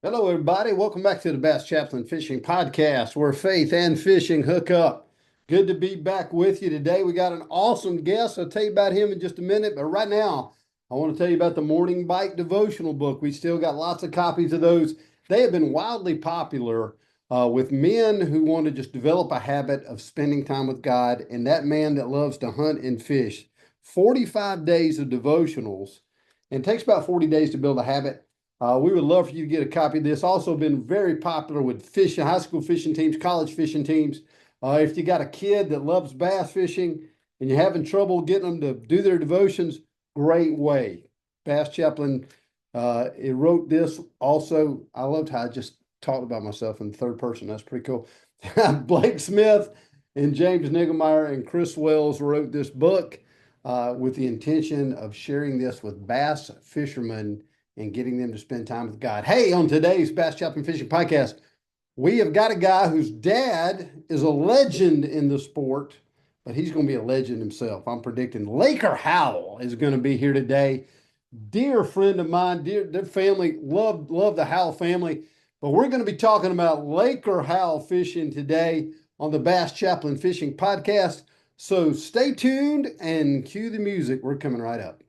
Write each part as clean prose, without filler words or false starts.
Hello, everybody. Welcome back to the Bass Chaplain Fishing Podcast, where faith and fishing hook up. Good to be back with you today. We got an awesome guest. I'll tell you about him in just a minute, but right now, I want to tell you about the Morning Bite devotional book. We still got lots of copies of those. They have been wildly popular with men who want to just develop a habit of spending time with God, and that man that loves to hunt and fish. 45 days of devotionals, and it takes about 40 days to build a habit. We would love for you to get a copy of this. Also been very popular with fishing, high school fishing teams, college fishing teams. If you got a kid that loves bass fishing and you're having trouble getting them to do their devotions, great way. Bass Chaplain, it wrote this also. I loved how I just talked about myself in the third person. That's pretty cool. Blake Smith and James Nigelmeyer and Chris Wells wrote this book with the intention of sharing this with bass fishermen and getting them to spend time with God. Hey, on today's Bass Chaplain Fishing Podcast, we have got a guy whose dad is a legend in the sport, but he's going to be a legend himself. I'm predicting Laker Howell is going to be here today. Dear friend of mine, dear family, love the Howell family. But we're going to be talking about Laker Howell fishing today on the Bass Chaplain Fishing Podcast. So stay tuned and cue the music. We're coming right up.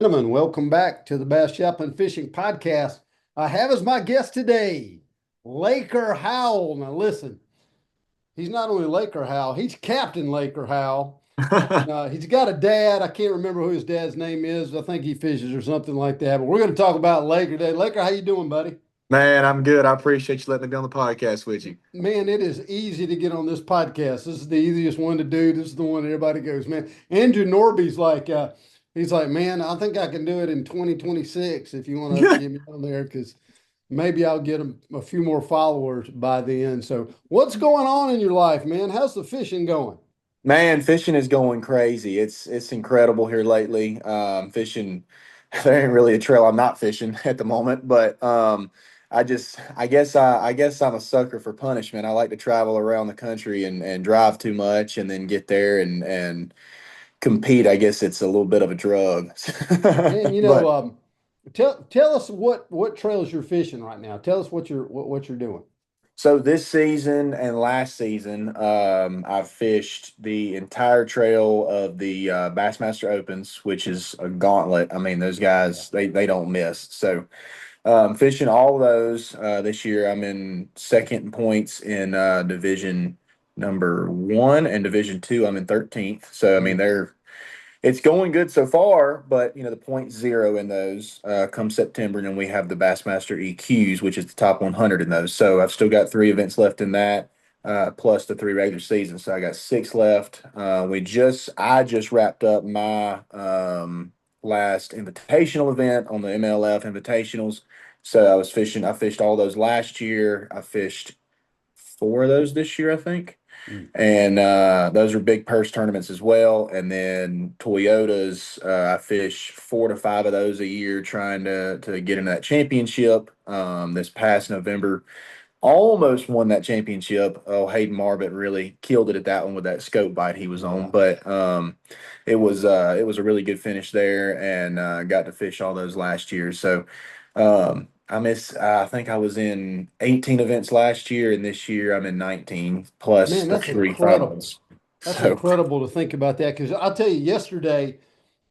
Gentlemen, welcome back to the Bass Chaplain Fishing Podcast. I have as my guest today, Laker Howell. Now listen, he's not only Laker Howell, he's Captain Laker Howell. He's got a dad. I can't remember who his dad's name is. I think he fishes or something like that. But we're going to talk about Laker today. Laker, how you doing, buddy? Man, I'm good. I appreciate you letting me be on the podcast with you. Man, it is easy to get on this podcast. This is the easiest one to do. This is the one everybody goes, man. Andrew Norby's like, he's like, man, I think I can do it in 2026 if you want to get me on there because maybe I'll get a few more followers by then. So, what's going on in your life, man? How's the fishing going? Man, fishing is going crazy. It's incredible here lately. Fishing, there ain't really a trail I'm not fishing at the moment, but I guess I'm a sucker for punishment. I like to travel around the country and drive too much and then get there and compete. I guess it's a little bit of a drug. Man, But tell us what trails you're fishing right now. Tell us what you're doing. So this season and last season, I've fished the entire trail of the Bassmaster Opens, which is a gauntlet. I mean, those Yeah. guys they don't miss. So fishing all of those this year. I'm in second in points in Division number one and Division two. I'm in 13th. So I mean, Mm. it's going good so far, but the point zero in those come September, and then we have the Bassmaster EQs, which is the top 100 in those. So I've still got three events left in that, plus the three regular seasons. So I got six left. I just wrapped up my last invitational event on the MLF invitationals. So I was fishing. I fished all those last year. I fished four of those this year, I think, Mm. and those are big purse tournaments as well. And then Toyotas, I fish four to five of those a year, trying to get into that championship. This past November, almost won that championship. Oh, Hayden Marbett really killed it at that one with that scope bite he was on, Yeah. but it was a really good finish there, and got to fish all those last year. So I think I was in 18 events last year, and this year I'm in 19 plus Man, the that's three incredible. finals. That's So incredible to think about that because I'll tell you, yesterday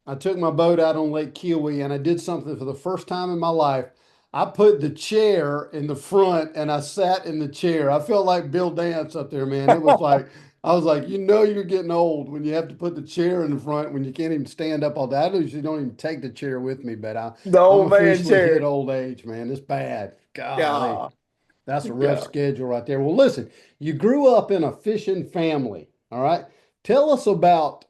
I took my boat out on Lake Kiowee and I did something for the first time in my life. I put the chair in the front and I sat in the chair. I felt like Bill Dance up there, man. It was like, I was like, you're getting old when you have to put the chair in the front when you can't even stand up all day. I usually don't even take the chair with me, but the I'm old man officially hit chair. old age, man. It's bad. Golly. Yeah, That's a rough yeah. schedule right there. Well, listen, you grew up in a fishing family, all right? Tell us about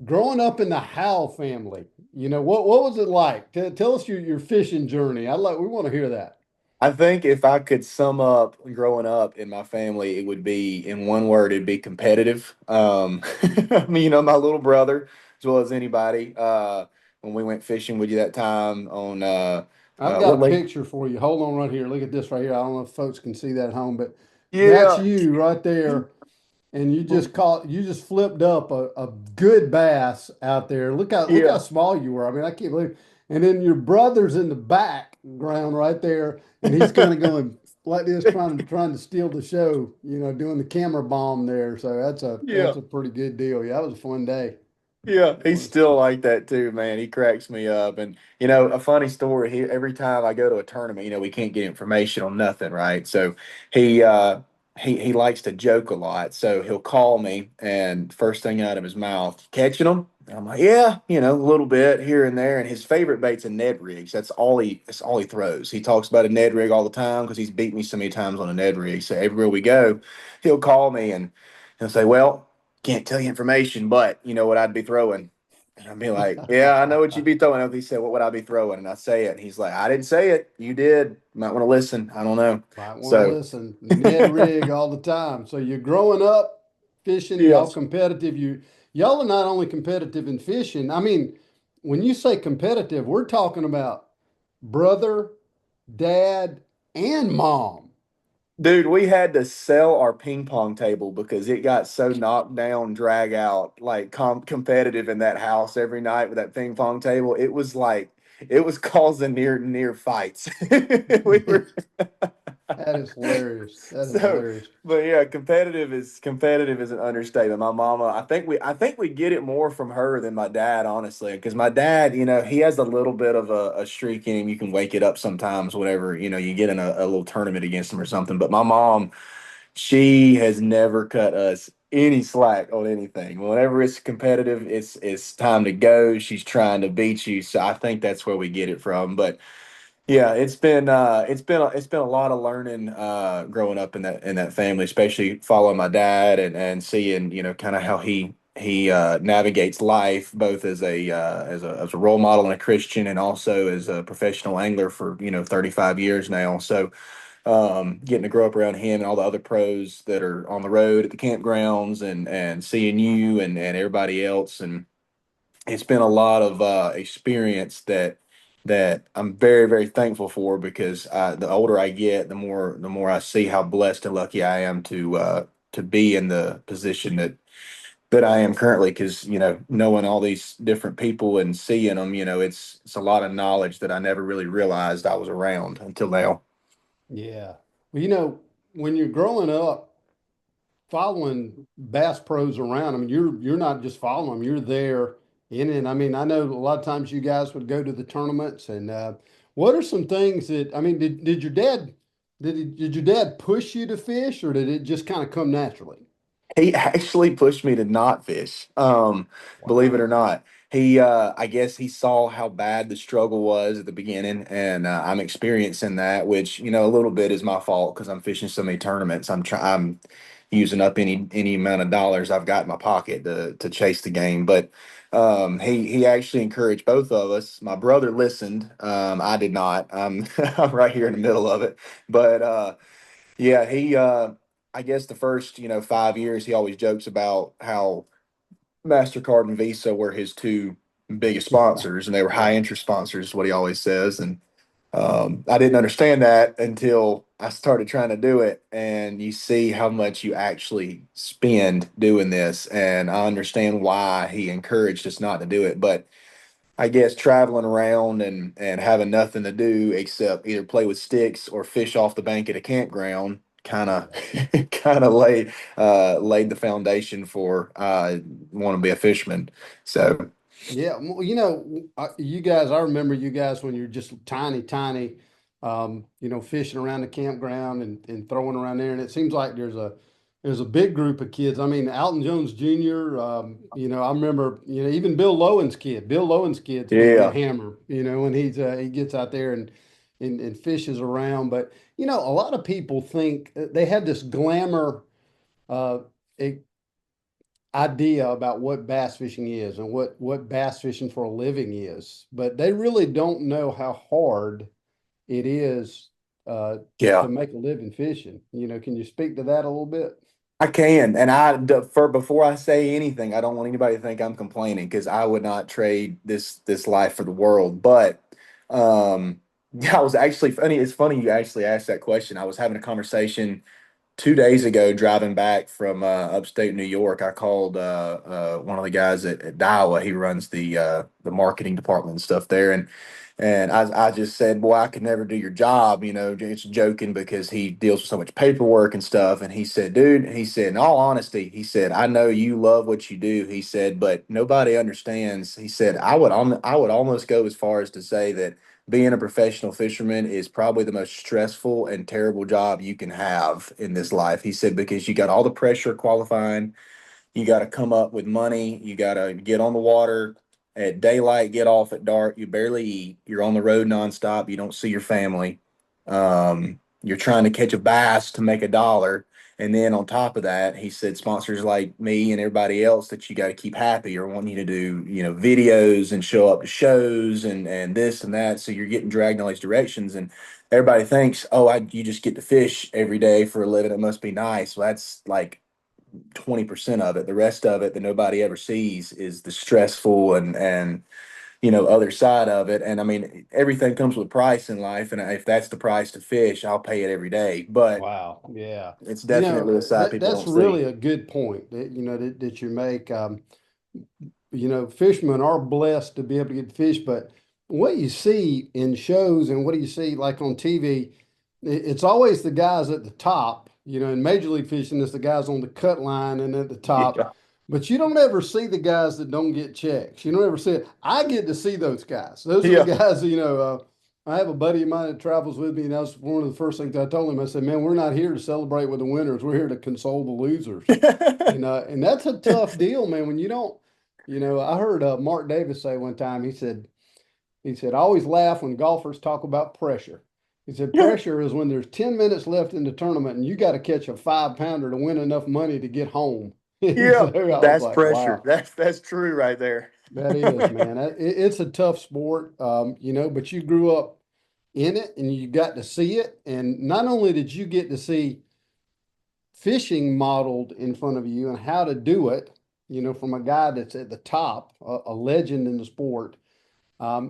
growing up in the Howell family. What was it like? Tell us your fishing journey. We want to hear that. I think if I could sum up growing up in my family, it would be in one word, it'd be competitive. I mean, my little brother, as well as anybody. when we went fishing with you that time on I've got what a lake? picture for you. Hold on right here. Look at this right here. I don't know if folks can see that at home, but that's Yeah. you right there. And you just flipped up a good bass out there. Look how Yeah. small you were. I mean, I can't believe. And then your brother's in the background right there, and he's kind of going like this, trying to steal the show, doing the camera bomb there. So Yeah. that's a pretty good deal. Yeah, that was a fun day. Yeah, he's Was. still like that too, man. He cracks me up. And a funny story, every time I go to a tournament, we can't get information on nothing, right? So he uh he likes to joke a lot. So he'll call me and first thing out of his mouth, catching them. I'm like, yeah, a little bit here and there. And his favorite bait's a Ned rigs. That's all he throws. He talks about a Ned rig all the time because he's beat me so many times on a Ned rig. So everywhere we go, he'll call me and he'll say, well, can't tell you information, but you know what I'd be throwing. And I'd be like, yeah, I know what you'd be throwing. And he said, what would I be throwing? And I say it. And he's like, I didn't say it. You did. Might want to listen. I don't know. Might want to So, listen. Ned rig all the time. So you're growing up fishing, y'all yes. competitive. Y'all are not only competitive in fishing. I mean, when you say competitive, we're talking about brother, dad, and mom. Dude, we had to sell our ping pong table because it got so knocked down, drag out, like competitive in that house every night with that ping pong table. It was causing near fights. We were That is hilarious. That is so, hilarious. but yeah, competitive is an understatement. My mama, I think we get it more from her than my dad, honestly, because my dad, he has a little bit of a streak in him. You can wake it up sometimes, whenever you get in a little tournament against him or something. But my mom, she has never cut us any slack on anything. Whenever it's competitive, it's time to go. She's trying to beat you, so I think that's where we get it from. But yeah, it's been a lot of learning growing up in that family, especially following my dad and seeing kind of how he navigates life both as a role model and a Christian, and also as a professional angler for 35 years now. So getting to grow up around him and all the other pros that are on the road at the campgrounds, and seeing you and everybody else, and it's been a lot of experience that I'm very, very thankful for, because the older I get, the more I see how blessed and lucky I am to be in the position that I am currently. Because knowing all these different people and seeing them, it's a lot of knowledge that I never really realized I was around until now. Yeah. Well, when you're growing up, following Bass Pros around. I mean, you're not just following them; you're there in it. I mean, I know a lot of times you guys would go to the tournaments, and what are some things that I mean? Did your dad did your dad push you to fish, or did it just kind of come naturally? He actually pushed me to not fish. Believe it or Wow. not. I guess he saw how bad the struggle was at the beginning, and I'm experiencing that, which a little bit is my fault because I'm fishing so many tournaments. I'm using up any amount of dollars I've got in my pocket to chase the game. But he actually encouraged both of us. My brother listened. I did not. I'm right here in the middle of it, but. Yeah, I guess the first, 5 years, he always jokes about how MasterCard and Visa were his two biggest Yeah. sponsors, and they were high Yeah. interest sponsors, is what he always says. And I didn't understand that until I started trying to do it, and you see how much you actually spend doing this. And I understand why he encouraged us not to do it. But I guess traveling around and having nothing to do except either play with sticks or fish off the bank at a campground kind of Yeah. kind of laid the foundation for want to be a fisherman. So Yeah, well, you guys, I remember you guys when you're just tiny, tiny, fishing around the campground and throwing around there. And it seems like there's a big group of kids. I mean, Alton Jones Jr., I remember, even Bill Lowen's kid's going to be a yeah, hammer, when he gets out there and fishes around. But, a lot of people think they have this glamour, uh, idea about what bass fishing is and what bass fishing for a living is, but they really don't know how hard it is uh, to yeah. make a living fishing. Can you speak to that a little bit? I can, and for before I say anything, I don't want anybody to think I'm complaining because I would not trade this life for the world. But yeah, I was actually funny. It's funny you actually asked that question. I was having a conversation 2 days ago driving back from upstate New York. I called one of the guys at Iowa. He runs the marketing department and stuff there, and I just said, boy, I could never do your job, just joking because he deals with so much paperwork and stuff. And he said, dude, he said, in all honesty, he said, I know you love what you do. He said, but nobody understands. He said, I would almost go as far as to say that being a professional fisherman is probably the most stressful and terrible job you can have in this life. He said, because you got all the pressure qualifying, you got to come up with money. You got to get on the water at daylight, get off at dark. You barely eat. You're on the road nonstop. You don't see your family. You're trying to catch a bass to make $1. And then on top of that, he said sponsors like me and everybody else that you got to keep happy or want you to do, videos and show up to shows and this and that. So you're getting dragged in all these directions. And everybody thinks, oh, you just get to fish every day for a living. It must be nice. Well, that's like 20% of it. The rest of it that nobody ever sees is the stressful and other side of it. And I mean, everything comes with a price in life, and if that's the price to fish, I'll pay it every day. But Wow. Yeah. it's definitely a side people That's don't see. really a good point that that you make. Fishermen are blessed to be able to get fish, but what you see in shows and what do you see like on TV, it's always the guys at the top. In Major League Fishing, it's the guys on the cut line and at the top. Yeah. But you don't ever see the guys that don't get checks. You don't ever see it. I get to see those guys. Those are the Yeah. guys, I have a buddy of mine that travels with me, and that's one of the first things I told him. I said, man, we're not here to celebrate with the winners. We're here to console the losers. And that's a tough deal, man. When you don't, I heard Mark Davis say one time, I always laugh when golfers talk about pressure. He said, Yeah. pressure is when there's 10 minutes left in the tournament and you got to catch a 5 pounder to win enough money to get home. And Yeah. so I was That's like, pressure. wow, That's true right there. that is, man. It's a tough sport, but you grew up in it and you got to see it. And not only did you get to see fishing modeled in front of you and how to do it, from a guy that's at the top, a legend in the sport.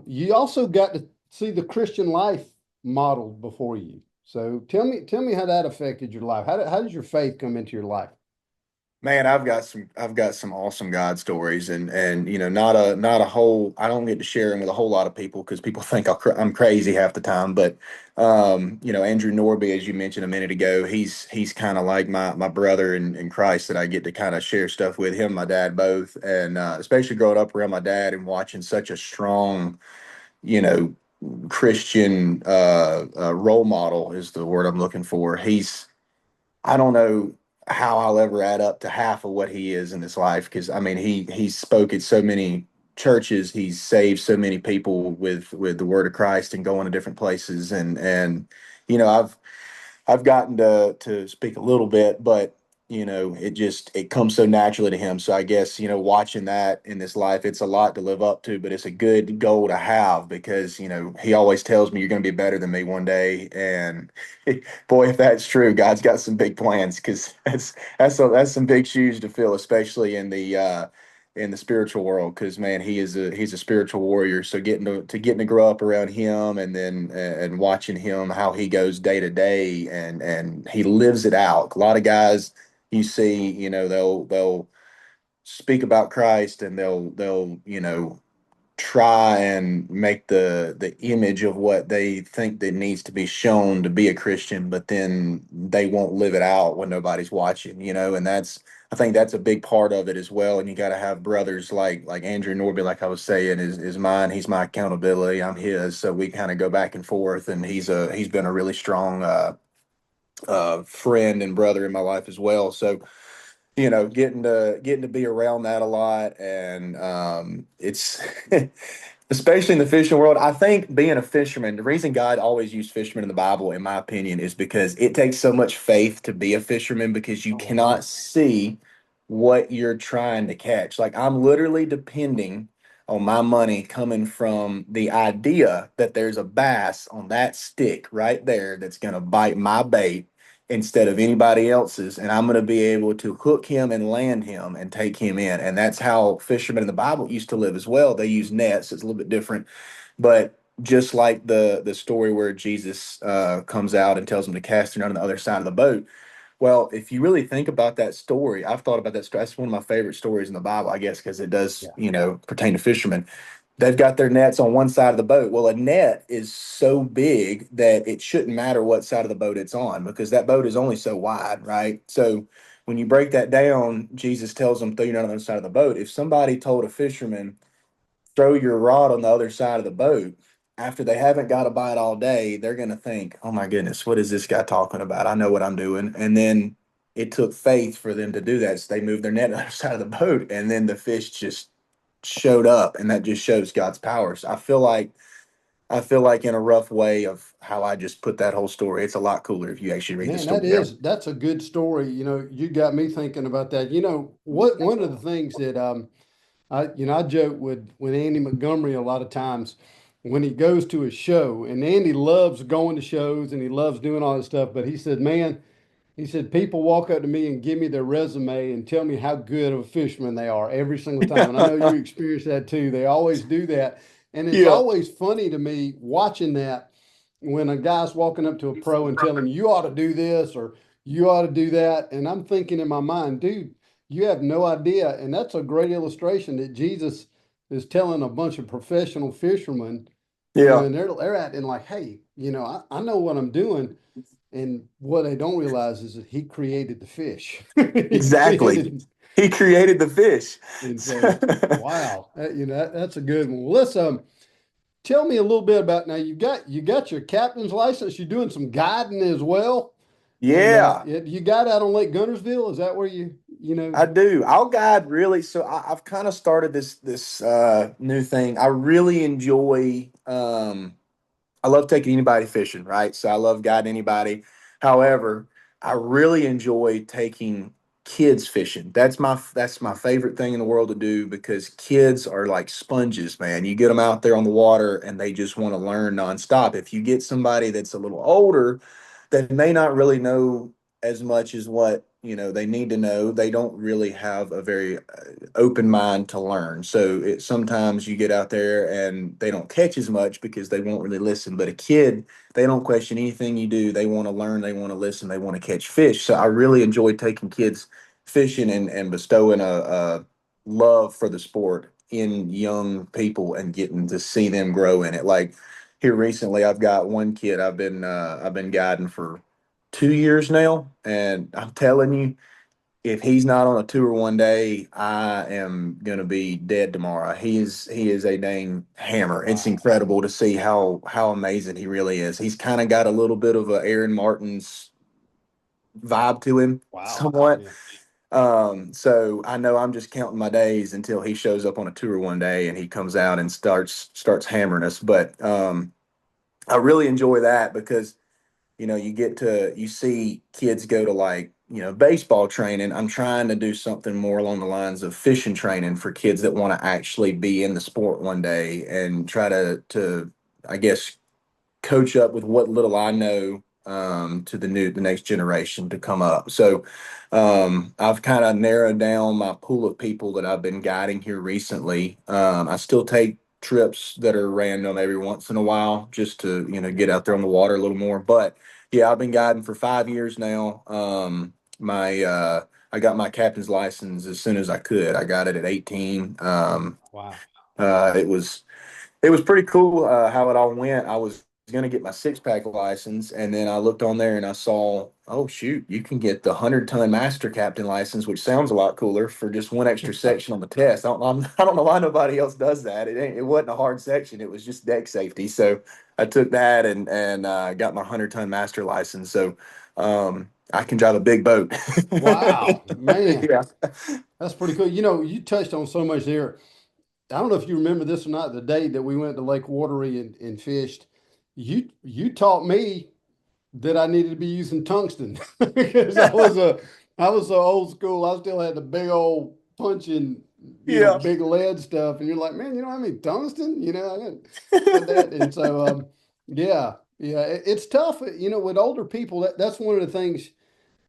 You also got to see the Christian life modeled before you. So tell me how that affected your life. How did your faith come into your life? Man, I've got some awesome God stories, and not a whole. I don't get to share them with a whole lot of people because people think I'm crazy half the time. But Andrew Norby, as you mentioned a minute ago, he's kind of like my brother in Christ that I get to kind of share stuff with him, and my dad both, and especially growing up around my dad and watching such a strong, you know, Christian role model is the word I'm looking for. I don't know how I'll ever add up to half of what he is in his life because I mean he spoke at so many churches, he's saved so many people with the word of Christ and going to different places and you know I've gotten to speak a little bit, but it comes so naturally to him. So I guess, watching that in this life, it's a lot to live up to, but it's a good goal to have because, he always tells me you're going to be better than me one day. And boy, if that's true, God's got some big plans because that's some big shoes to fill, especially in the spiritual world because man he's a spiritual warrior, so getting to grow up around him and then and watching him how he goes day to day and he lives it out. A lot of guys you see, they'll speak about Christ and they'll try and make the image of what they think that needs to be shown to be a Christian, but then they won't live it out when nobody's watching, and I think that's a big part of it as well. And you got to have brothers like Andrew Norby, like I was saying, is mine. He's my accountability. I'm his. So we kind of go back and forth. And he's been a really strong friend and brother in my life as well. So getting to be around that a lot, and it's especially in the fishing world. I think being a fisherman, the reason God always used fishermen in the Bible, in my opinion, is because it takes so much faith to be a fisherman because you Oh, yeah. cannot see what you're trying to catch. Like I'm literally depending on my money coming from the idea that there's a bass on that stick right there that's going to bite my bait instead of anybody else's, and I'm going to be able to hook him and land him and take him in. And that's how fishermen in the Bible used to live as well. They use nets. It's a little bit different, but just like the story where Jesus comes out and tells them to cast their net on the other side of the boat. Well, if you really think about that story, I've thought about that story. That's one of my favorite stories in the Bible, I guess, because it does, Yeah. pertain to fishermen. They've got their nets on one side of the boat. Well, a net is so big that it shouldn't matter what side of the boat it's on because that boat is only so wide, right? So when you break that down, Jesus tells them, throw your net on the other side of the boat. If somebody told a fisherman, throw your rod on the other side of the boat, after they haven't got a bite all day, they're going to think, oh my goodness, what is this guy talking about? I know what I'm doing. And then it took faith for them to do that. So they moved their net on the other side of the boat, and then the fish just showed up, and that just shows God's power. So I feel like in a rough way of how I just put that whole story, it's a lot cooler if you actually read the Man, story. Yeah. that's a good story. You got me thinking about that. What one of the things that I joke with Andy Montgomery a lot of times when he goes to a show, and Andy loves going to shows and he loves doing all this stuff, but he said, man, he said, people walk up to me and give me their resume and tell me how good of a fisherman they are every single time. And I know you experience that too. They always do that. And it's Yeah. always funny to me watching that when a guy's walking up to a pro and telling him, you ought to do this or you ought to do that. And I'm thinking in my mind, dude, you have no idea. And that's a great illustration that Jesus is telling a bunch of professional fishermen, Yeah. and they're acting like, hey, I know what I'm doing. And what they don't realize is that he created the fish. He Exactly. created, He created the fish. and so wow, that's a good one. Well, let's tell me a little bit about now. You got your captain's license. You're doing some guiding as well, and Yeah. you got out on Lake Gunnersville. Is that where you know? I do. I'll guide really. So I've kind of started this new thing. I really enjoy. I love taking anybody fishing, right? So I love guiding anybody. However, I really enjoy taking kids fishing. That's my favorite thing in the world to do because kids are like sponges, man. You get them out there on the water and they just want to learn nonstop. If you get somebody that's a little older, they may not really know as much as what they need to know. They don't really have a very open mind to learn. So sometimes you get out there and they don't catch as much because they won't really listen. But a kid, they don't question anything you do. They want to learn, they want to listen, they want to catch fish. So I really enjoy taking kids fishing and bestowing a love for the sport in young people and getting to see them grow in it. Like here recently, I've got one kid I've been guiding for 2 years now, and I'm telling you, if he's not on a tour one day, I am gonna be dead tomorrow. He is a dang hammer. It's Wow, incredible to see how amazing he really is. He's kind of got a little bit of a Aaron Martin's vibe to him, wow, somewhat. yeah, So I know I'm just counting my days until he shows up on a tour one day and he comes out and starts hammering us. But I really enjoy that because you see kids go to like, baseball training. I'm trying to do something more along the lines of fishing training for kids that want to actually be in the sport one day and try to, I guess, coach up with what little I know to the next generation to come up. So I've kind of narrowed down my pool of people that I've been guiding here recently. I still take trips that are random every once in a while just to yeah, get out there on the water a little more. But yeah, I've been guiding for 5 years now. My I got my captain's license as soon as I could. I got it at 18. wow. It was pretty cool how it all went. I was going to get my 6 pack license, and then I looked on there and I saw, oh shoot, you can get the 100-ton master captain license, which sounds a lot cooler for just one extra section on the test. I don't know why nobody else does that. It wasn't a hard section; it was just deck safety. So I took that and got my 100-ton master license. So I can drive a big boat. Wow, man, Yeah. that's pretty cool. You touched on so much there. I don't know if you remember this or not. The day that we went to Lake Watery and fished, you taught me that I needed to be using tungsten because I was so old school. I still had the big old punching, Yeah. big lead stuff, and you're like, man, you don't have any tungsten, I didn't with that, and so yeah. Yeah, it's tough, with older people. That's one of the things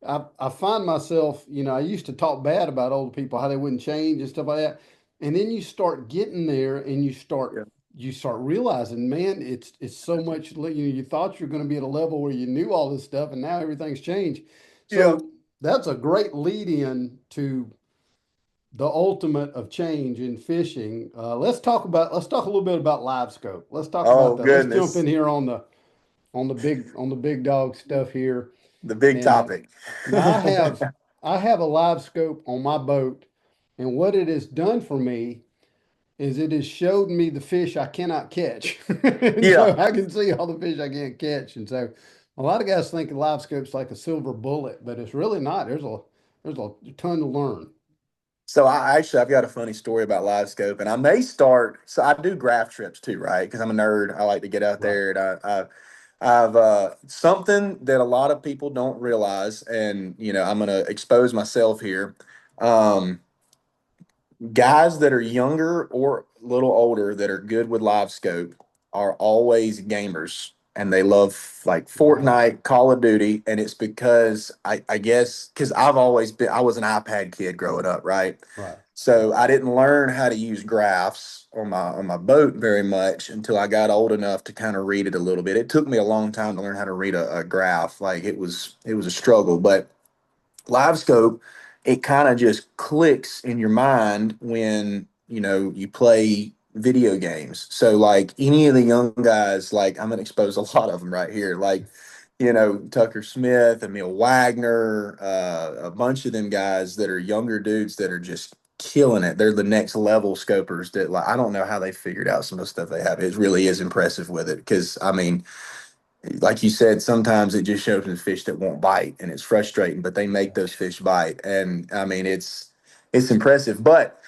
I find myself, I used to talk bad about older people, how they wouldn't change and stuff like that. And then you start getting there and Yeah. you start realizing, man, it's so much, you thought you're going to be at a level where you knew all this stuff and now everything's changed. Yeah. So that's a great lead in to the ultimate of change in fishing. Let's talk a little bit about live scope. Let's talk about Oh that. Let's jump in goodness. here on the big dog stuff here. The big And topic. now I have a live scope on my boat, and what it has done for me is it has showed me the fish I cannot catch. And Yeah. so I can see all the fish I can't catch. And so a lot of guys think a live scope's like a silver bullet, but it's really not. There's a ton to learn. So I've got a funny story about live scope, and I may start. So I do graph trips too, right? Because I'm a nerd. I like to get out Right. there, and I've something that a lot of people don't realize, and I'm gonna expose myself here. Um, Guys that are younger or a little older that are good with live scope are always gamers, and they love like Right. Fortnite, Call of Duty. And it's because I guess because I was an iPad kid growing up, right? Right. So I didn't learn how to use graphs on my boat very much until I got old enough to kind of read it a little bit. It took me a long time to learn how to read a graph. Like it was a struggle, but live scope, it kind of just clicks in your mind when you play video games. So like any of the young guys, like I'm gonna expose a lot of them right here, like Tucker Smith, Emil Wagner, a bunch of them guys that are younger dudes that are just killing it. They're the next level scopers that, like, I don't know how they figured out some of the stuff they have. It really is impressive with it because I mean, like you said, sometimes it just shows me fish that won't bite, and it's frustrating. But they make those fish bite, and I mean, it's impressive. But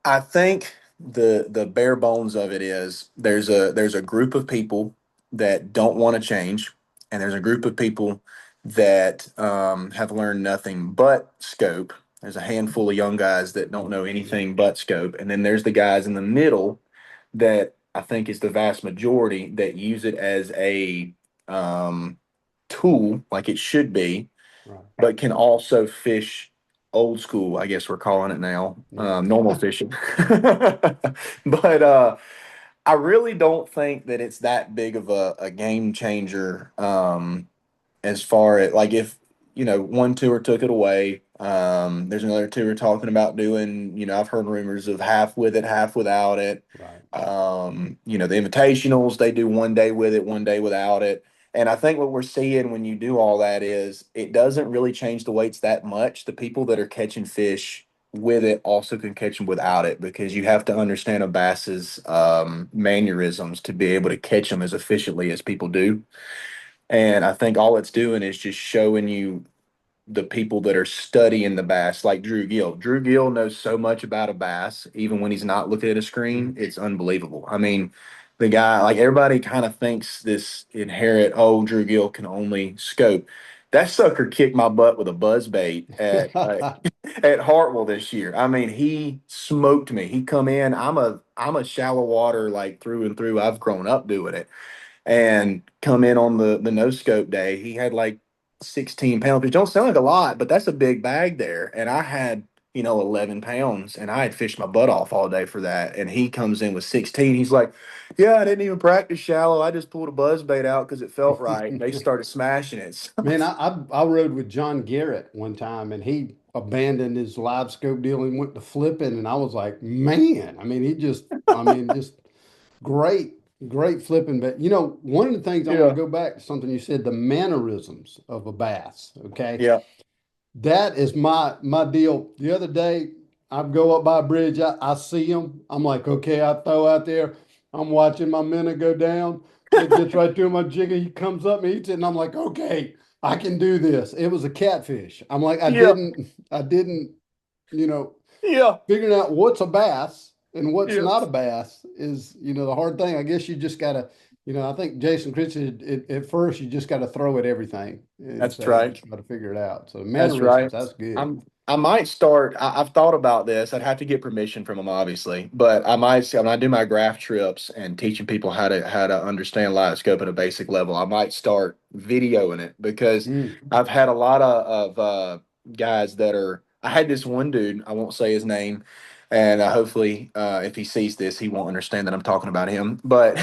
I think the bare bones of it is there's a group of people that don't want to change, and there's a group of people that have learned nothing but scope. There's a handful of young guys that don't know anything but scope, and then there's the guys in the middle that I think is the vast majority that use it as a um, tool, like it should be, Right. but can also fish old school, I guess we're calling it now, Yeah. normal fishing. But I really don't think that it's that big of a game changer. As far as like if one tour took it away, there's another tour talking about doing, I've heard rumors of half with it, half without it. Right. The invitationals, they do one day with it, one day without it. And I think what we're seeing when you do all that is it doesn't really change the weights that much. The people that are catching fish with it also can catch them without it, because you have to understand a bass's mannerisms to be able to catch them as efficiently as people do. And I think all it's doing is just showing you the people that are studying the bass, like Drew Gill. Drew Gill knows so much about a bass, even when he's not looking at a screen. It's unbelievable. I mean, the guy, like everybody kind of thinks this inherent, oh, Drew Gill can only scope. That sucker kicked my butt with a buzz bait at at Hartwell this year. I mean, he smoked me. He come in. I'm a shallow water like through and through. I've grown up doing it, and come in on the no scope day. He had like 16 pounds, which don't sound like a lot, but that's a big bag there. And I had 11 pounds, and I had fished my butt off all day for that. And he comes in with 16. He's like, yeah, I didn't even practice shallow. I just pulled a buzz bait out because it felt right. They started smashing it. Man, I rode with John Garrett one time, and he abandoned his live scope deal and went to flipping, and I was like, man, just great, great flipping. But one of the things I want to Yeah. go back to something you said, the mannerisms of a bass. Okay, Yeah. that is my deal. The other day, I go up by a bridge. I see him. I'm like, okay. I throw out there. I'm watching my minnow go down. It gets right to him. I jigger. He comes up and eats it, and I'm like, okay, I can do this. It was a catfish. I'm like, Yeah. I didn't, you know, Yeah. figuring out what's a bass and what's Yeah. not a bass is, the hard thing. I guess you just gotta, I think Jason Christian at first you just got to throw at everything and That's say right. try to figure it out. So That's mannerisms, right. that's I'm good. I might start. I've thought about this. I'd have to get permission from them, obviously, but I might when I do my graph trips and teaching people how to understand light scope at a basic level. I might start videoing it because Mm, I've had a lot of guys that are. I had this one dude. I won't say his name, and hopefully, if he sees this, he won't understand that I'm talking about him. But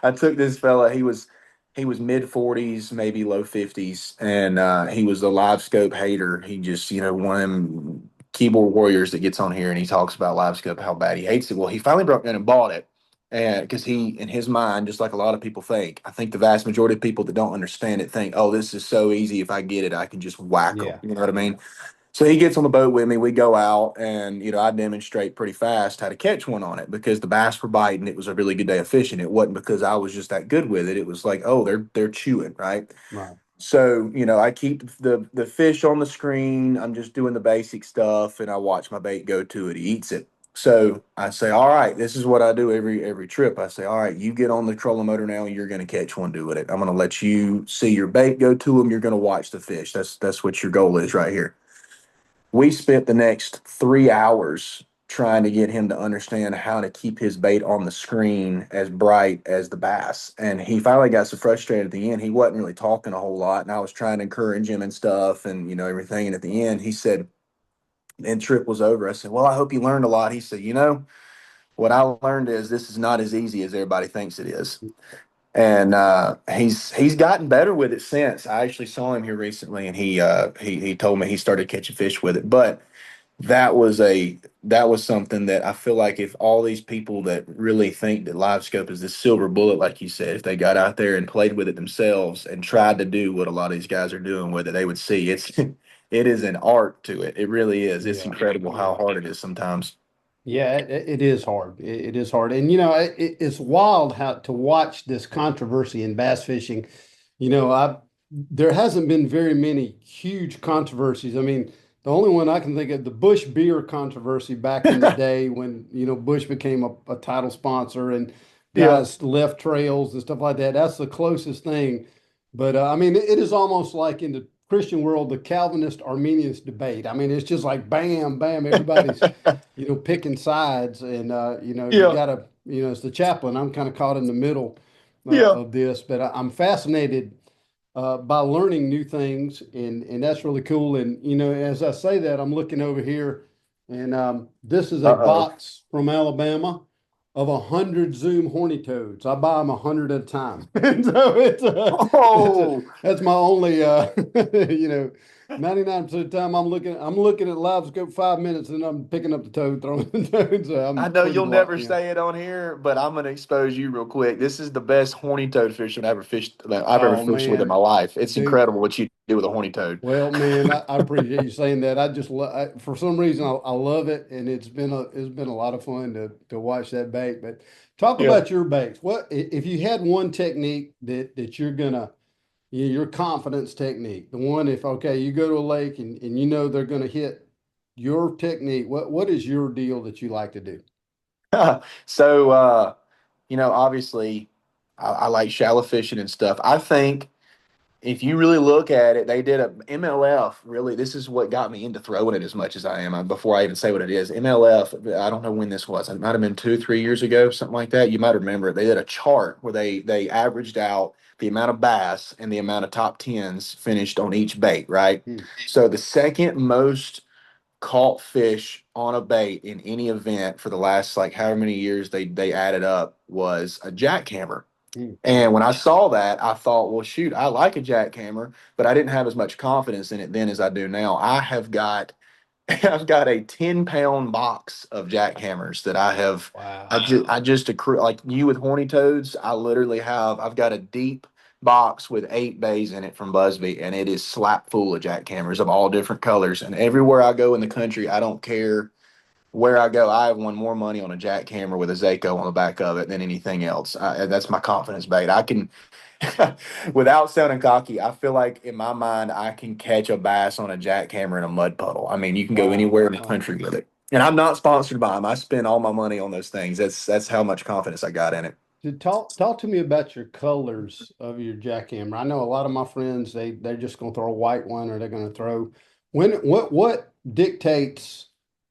I took this fella. He was mid 40s, maybe low 50s, and he was a live scope hater. He just, one of them keyboard warriors that gets on here and he talks about live scope, how bad he hates it. Well, he finally broke down and bought it. And because he, in his mind, just like a lot of people think, I think the vast majority of people that don't understand it think, oh, this is so easy. If I get it, I can just whack them. yeah. You know what I mean? So he gets on the boat with me. We go out, and I demonstrate pretty fast how to catch one on it because the bass were biting. It was a really good day of fishing. It wasn't because I was just that good with it. It was like, oh, they're chewing, right? Right. So I keep the fish on the screen. I'm just doing the basic stuff, and I watch my bait go to it. He eats it. So I say, all right, this is what I do every trip. I say, all right, you get on the trolling motor now. You're going to catch one doing it. I'm going to let you see your bait go to them. You're going to watch the fish. That's what your goal is right here. We spent the next 3 hours trying to get him to understand how to keep his bait on the screen as bright as the bass. And he finally got so frustrated at the end, he wasn't really talking a whole lot. And I was trying to encourage him and stuff and, everything. And at the end, he said, and trip was over. I said, well, I hope you learned a lot. He said, what I learned is this is not as easy as everybody thinks it is. And he's gotten better with it since. I actually saw him here recently, and he told me he started catching fish with it. But that was something that I feel like if all these people that really think that live scope is this silver bullet, like you said, if they got out there and played with it themselves and tried to do what a lot of these guys are doing with it, they would see it is an art to it. It really is. It's Yeah. incredible how Yeah. hard it is sometimes. Yeah, it is hard. It is hard. And, it's wild how to watch this controversy in bass fishing. There hasn't been very many huge controversies. I mean, the only one I can think of, the Bush beer controversy back in the day when, Bush became a title sponsor and Yeah. guys left trails and stuff like that. That's the closest thing. But I mean, it is almost like in the Christian world, the Calvinist Arminians debate. I mean, it's just like bam, bam, everybody's picking sides, and you Yeah. gotta, as the chaplain, I'm kind of caught in the middle Yeah. of this, but I'm fascinated by learning new things, and that's really cool. And as I say that, I'm looking over here, and this is a Uh-oh. box from Alabama of 100 Zoom horny toads. I buy them 100 at a time, and so Oh, that's my only you know 99% of the time I'm looking at live scope 5 minutes and I'm picking up the toad, throwing the toad. So I I'm know pretty you'll locked never in. say it on here, but I'm gonna expose you real quick. This is the best horny toad fishing I've ever Oh fished with in man, my life. It's dude. incredible what you do with a horny toad. Well, man, I appreciate you saying that. For some reason I love it, and it's been a lot of fun to watch that bait. But talk Yeah. about your baits. If you had one technique that you're gonna your confidence technique, the one if okay you go to a lake and they're gonna hit your technique. What is your deal that you like to do? So obviously I like shallow fishing and stuff. I think if you really look at it, they did a MLF. Really, this is what got me into throwing it as much as I am. Before I even say what it is, MLF. I don't know when this was. It might have been 2, 3 years ago, something like that. You might remember it. They did a chart where they averaged out the amount of bass and the amount of top tens finished on each bait. Right. Hmm, So the second most caught fish on a bait in any event for the last like however many years they added up was a jackhammer. hmm, And hmm. when I saw that, I thought, well, shoot, I like a jackhammer, but I didn't have as much confidence in it then as I do now. I have got I've got a 10-pound box of jackhammers that Wow. I just accrue like you with horny toads. I've got a deep box with 8 bays in it from Busby, and it is slap full of jackhammers of all different colors. And everywhere I go in the country, I don't care where I go, I have won more money on a jackhammer with a Zaco on the back of it than anything else. That's my confidence bait. I can, without sounding cocky, I feel like in my mind I can catch a bass on a jackhammer in a mud puddle. I mean, you can go Wow. anywhere in the Wow. country with it. And I'm not sponsored by them. I spend all my money on those things. That's how much confidence I got in it. Talk to me about your colors of your jackhammer. I know a lot of my friends they're just gonna throw a white one or they're gonna throw what dictates,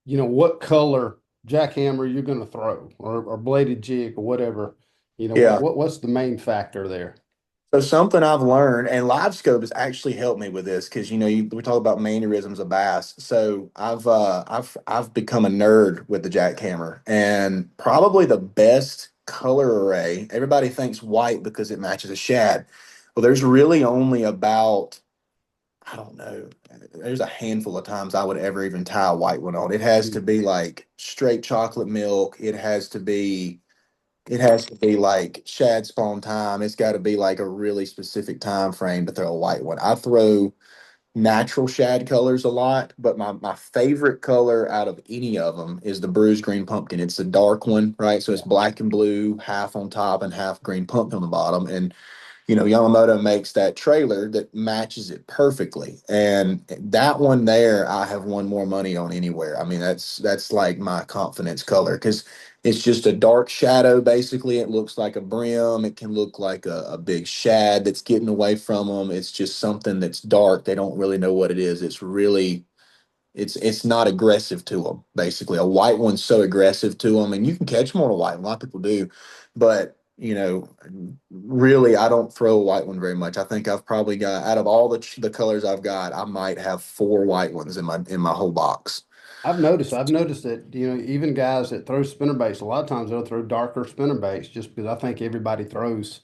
what color jackhammer you're going to throw or bladed jig or whatever? Yeah. What's the main factor there? So something I've learned, and live scope has actually helped me with this because we talk about mannerisms of bass. So I've become a nerd with the jackhammer, and probably the best color array. Everybody thinks white because it matches a shad. Well, there's really only about, I don't know. There's a handful of times I would ever even tie a white one on. It has to Mm. be like straight chocolate milk. It has to be like shad spawn time. It's got to be like a really specific time frame to throw a white one. I throw natural shad colors a lot, but my favorite color out of any of them is the bruised green pumpkin. It's the dark one, right? So it's Yeah. black and blue, half on top and half green pumpkin on the bottom. And Yamamoto makes that trailer that matches it perfectly. And that one there, I have won more money on anywhere. I mean, that's like my confidence color because it's just a dark shadow. Basically, it looks like a brim. It can look like a big shad that's getting away from them. It's just something that's dark. They don't really know what it is. It's not aggressive to them. Basically, a white one's so aggressive to them, and you can catch them on a white one. A lot of people do, but really, I don't throw a white one very much. I think I've probably got, out of all the colors I've got, I might have four white ones in my whole box. I've noticed that, even guys that throw spinnerbaits, a lot of times they'll throw darker spinnerbaits just because I think everybody throws.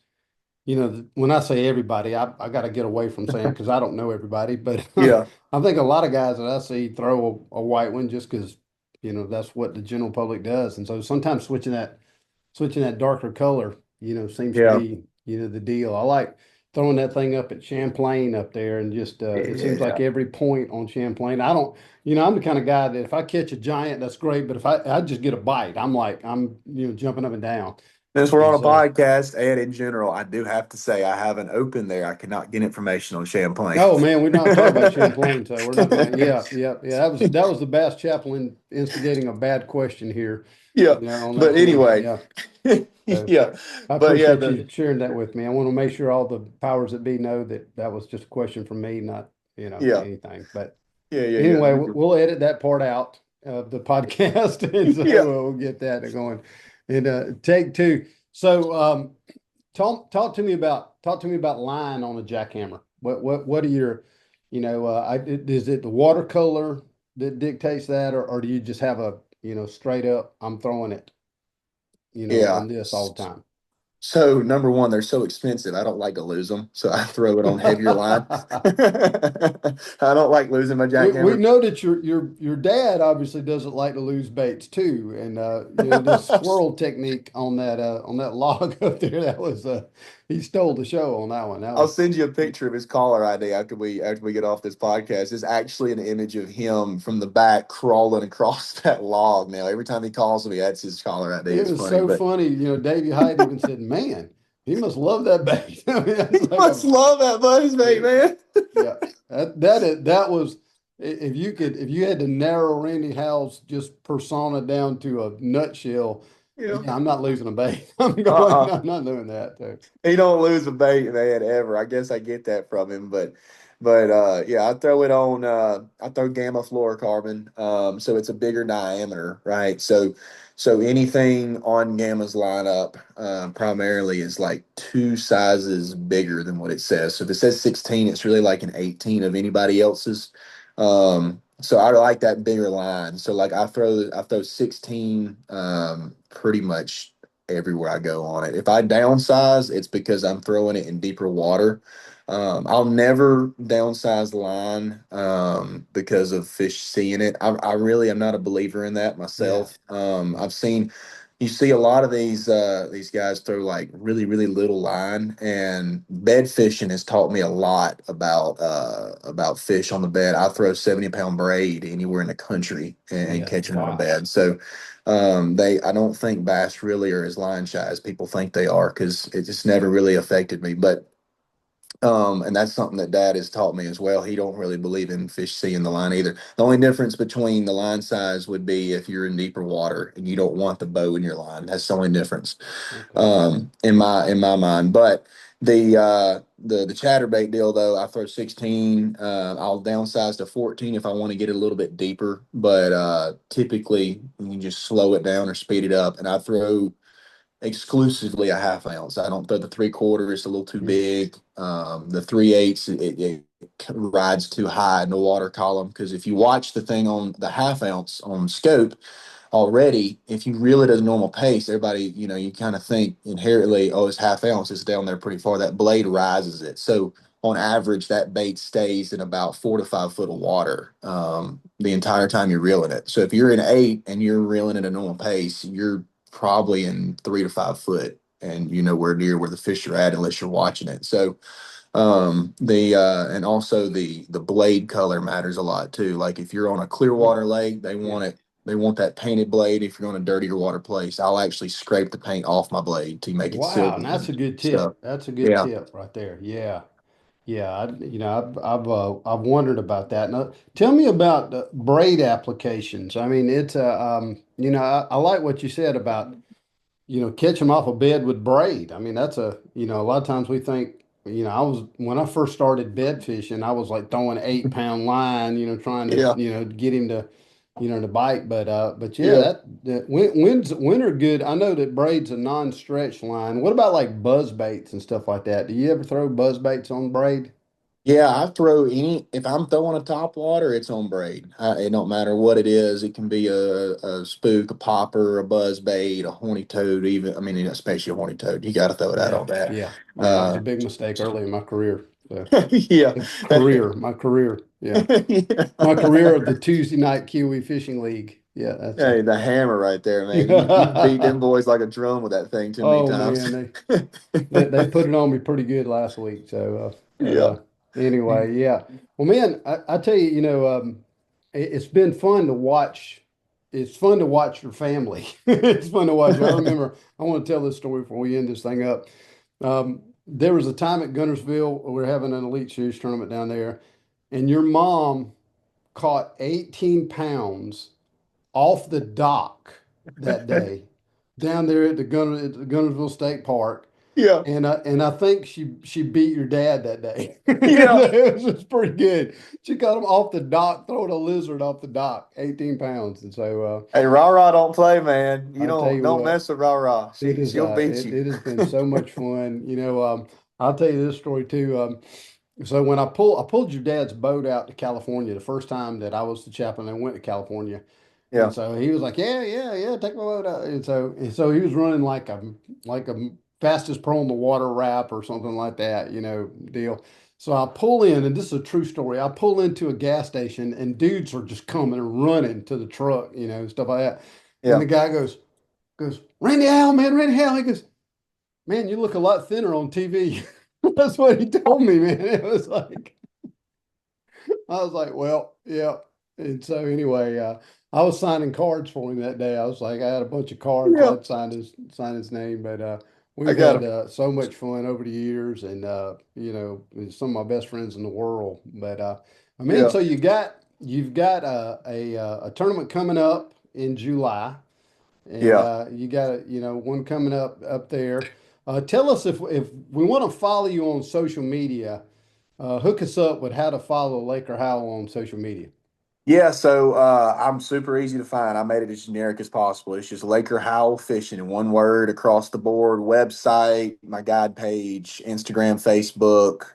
When I say everybody, I got to get away from saying because I don't know everybody, but Yeah, I think a lot of guys that I see throw a white one just because, that's what the general public does. And so sometimes switching that darker color, seems to yeah, be, the deal. I like throwing that thing up at Champlain up there and just it seems like yeah. every point on Champlain. I don't, I'm the kind of guy that if I catch a giant, that's great, but if I just get a bite, I'm jumping up and down. Since we're on And a so podcast and in general, I do have to say I haven't opened there. I cannot get information on Champlain. oh man, we're not talking about Champlain, so we're not going. Yeah, yeah, yeah. That was the Bass Chaplain instigating a bad question here, Yeah, on but that one. anyway, Yeah, so yeah, I but yeah, appreciate you the sharing that with me. I want to make sure all the powers that be know that that was just a question from me, not yeah, anything. But yeah. anyway, we'll edit that part out of the podcast, and so Yeah. we'll get that going. And take two. So talk to me about line on a jackhammer. What are your, is it the watercolor that dictates that, or do you just have a, straight up, I'm throwing it, Yeah. on this all the time? So number one, they're so expensive. I don't like to lose them, so I throw it on heavier line. I don't like losing my We jackhammer. know that your dad obviously doesn't like to lose baits too, and the squirrel technique on that log up there, that was he stole the show on that one. That I'll was send you a picture of his caller ID after we get off this podcast. It's actually an image of him from the back crawling across that log. Now, every time he calls me, that's his caller ID. it It's was funny, so but funny. Davey Hyde even said, "Man, he must love that bait." I mean, he that's like must love that buzz bait, yeah, man. yeah. That was if you had to narrow Randy Howell's just persona down to a nutshell. Yeah. Yeah, I'm not losing a bait. I'm going. Uh-uh. I'm not doing that. So. He don't lose a bait, man, ever. I guess I get that from him, but yeah, I throw gamma fluorocarbon. So it's a bigger diameter, right? So anything on gamma's lineup primarily is like two sizes bigger than what it says. So if it says 16, it's really like an 18 of anybody else's. So I like that bigger line. So like I throw 16 pretty much everywhere I go on it. If I downsize, it's because I'm throwing it in deeper water. I'll never downsize the line because of fish seeing it. I really am not a believer in that Yeah. myself. I've seen you see a lot of these guys throw like really really little line, and bed fishing has taught me a lot about fish on the bed. I throw 70-pound braid anywhere in the country and Yeah. catch them on a Wow. bed. So I don't think bass really are as line shy as people think they are because it just never really affected me. But And that's something that Dad has taught me as well. He don't really believe in fish seeing the line either. The only difference between the line size would be if you're in deeper water and you don't want the bow in your line. That's the only difference, Okay. in my mind. But the chatterbait deal though, I throw 16. I'll downsize to 14 if I want to get it a little bit deeper. But typically you can just slow it down or speed it up. And I throw exclusively a half ounce. I don't throw the 3/4; it's a little too Mm. big. The 3/8, it rides too high in the water column because if you watch the thing on the half ounce on scope already, if you reel it at a normal pace, everybody, you kind of think inherently, oh, it's half ounce, it's down there pretty far. That blade rises it. So on average, that bait stays in about 4 to 5 foot of water the entire time you're reeling it. So if you're in 8 and you're reeling at a normal pace, you're probably in 3 to 5 foot, and you know where the fish are at unless you're watching it. So the and also the blade color matters a lot too. Like if you're on a clear Mm. water lake, Yeah. they want that painted blade. If you're on a dirtier water place, I'll actually scrape the paint off my blade to make it Wow, and silver that's a and good stuff. tip. That's a good Yeah. tip right there. Yeah. Yeah, I've wondered about that. Now, tell me about the braid applications. I mean, it's I like what you said about catch them off a bed with braid. I mean, that's a lot of times we think, when I first started bed fishing, I was like throwing 8 pound line, trying to, Yeah. get him to bite. But yeah, Yeah. when are good. I know that braid's a non-stretch line. What about like buzz baits and stuff like that? Do you ever throw buzz baits on braid? Yeah, I throw if I'm throwing a top water, it's on braid. It don't matter what it is. It can be a spook, a popper, a buzz bait, a horny toad, even. I mean, especially a horny toad. You got to throw it out Yeah, on that. yeah, yeah. That was a Uh, big mistake early in my career. So, yeah. my career. Yeah, my career of Yeah. the Tuesday night Kiwi Fishing League. Yeah, that's a. Hey, the hammer right there, man. You beat them boys like a drum with that thing too many Oh times. man, they put it on me pretty good last week. So, but Yeah. anyway, yeah. Well, man, I tell you, it's been fun to watch. It's fun to watch your family. It's fun to watch. I remember. I want to tell this story before we end this thing up. There was a time at Guntersville, we were having an elite shoes tournament down there, and your mom caught 18 pounds off the dock that day down there at the Guntersville State Park. Yeah. And I think she beat your dad that day. Yeah. It was just pretty good. She got him off the dock, throwing a lizard off the dock, 18 pounds. And so Hey, Rah Rah don't play, man. You I tell you don't what, mess with Rah Rah. it is She'll beat you. it has been so much fun. I'll tell you this story too. So when I pulled your dad's boat out to California the first time that I was the chaplain and went to California. And Yeah. so he was like, yeah, yeah, yeah, take my boat out. And so he was running like a fastest pro on the water wrap or something like that, deal. So I pull in, and this is a true story. I pull into a gas station, and dudes are just coming and running to the truck, stuff like that. And Yeah. the guy goes, Randy Howell, man, Randy Howell. He goes, man, you look a lot thinner on TV. That's what he told me, man. It was like, I was like, well, yeah. And so anyway, I was signing cards for him that day. I was like, I had a bunch of cards. Yeah. I'd sign his name, but I we've got had him. so much fun over the years, and he's some of my best friends in the world. But man, Yeah. so you've got a tournament coming up in July, and Yeah. you got one coming up there. Tell us if we want to follow you on social media. Hook us up with how to follow Laker Howell on social media. Yeah, so I'm super easy to find. I made it as generic as possible. It's just Laker Howell Fishing in one word across the board. Website, my guide page, Instagram, Facebook,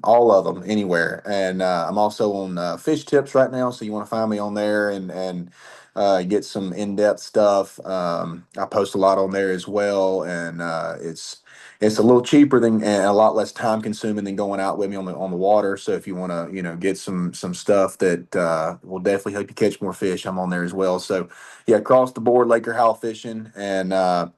all of them, anywhere. And I'm also on Fish Tips right now, so you want to find me on there and get some in-depth stuff. I post a lot on there as well, and it's a little cheaper than and a lot less time consuming than going out with me on the water. So if you want to, get some stuff that will definitely help you catch more fish, I'm on there as well. So yeah, across the board, Laker Howell fishing, and I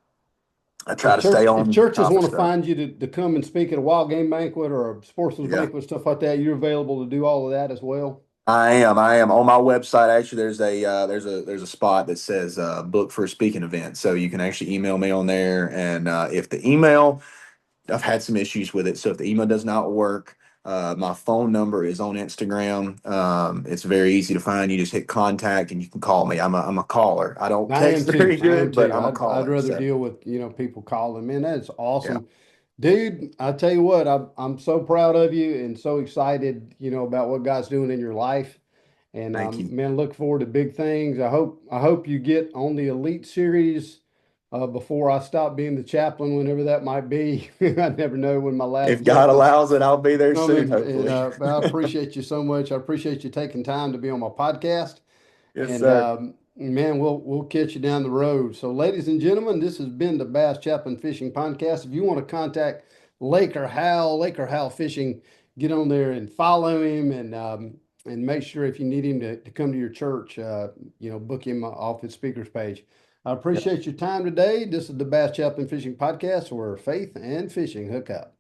try If to stay if on churches top of want to stuff. find you to come and speak at a wild game banquet or a sportsman's Yeah. banquet, stuff like that, you're available to do all of that as well. I am on my website. Actually, there's a spot that says book for a speaking event, so you can actually email me on there. And if the email I've had some issues with it. So if the email does not work, my phone number is on Instagram. It's very easy to find. You just hit contact and you can call me. I'm a caller. I don't I am text very too. I am good, but too. I'm a I'd caller. rather So deal with, people calling. Man, that is yeah, awesome. Dude, I tell you what, I'm so proud of you and so excited, about what God's doing in your life. And thank you. man, look forward to big things. I hope you get on the Elite Series before I stop being the chaplain, whenever that might be. I never know when my last If God breath is allows it, I'll be there soon, coming. And hopefully. but I appreciate you so much. I appreciate you taking time to be on my podcast. Yes, And sir. man, we'll catch you down the road. So, ladies and gentlemen, this has been the Bass Chaplain Fishing Podcast. If you want to contact Laker Howell Fishing, get on there and follow him, and make sure if you need him to come to your church, book him off his speakers page. I Yep. appreciate your time today. This is the Bass Chaplain Fishing Podcast, where faith and fishing hook up.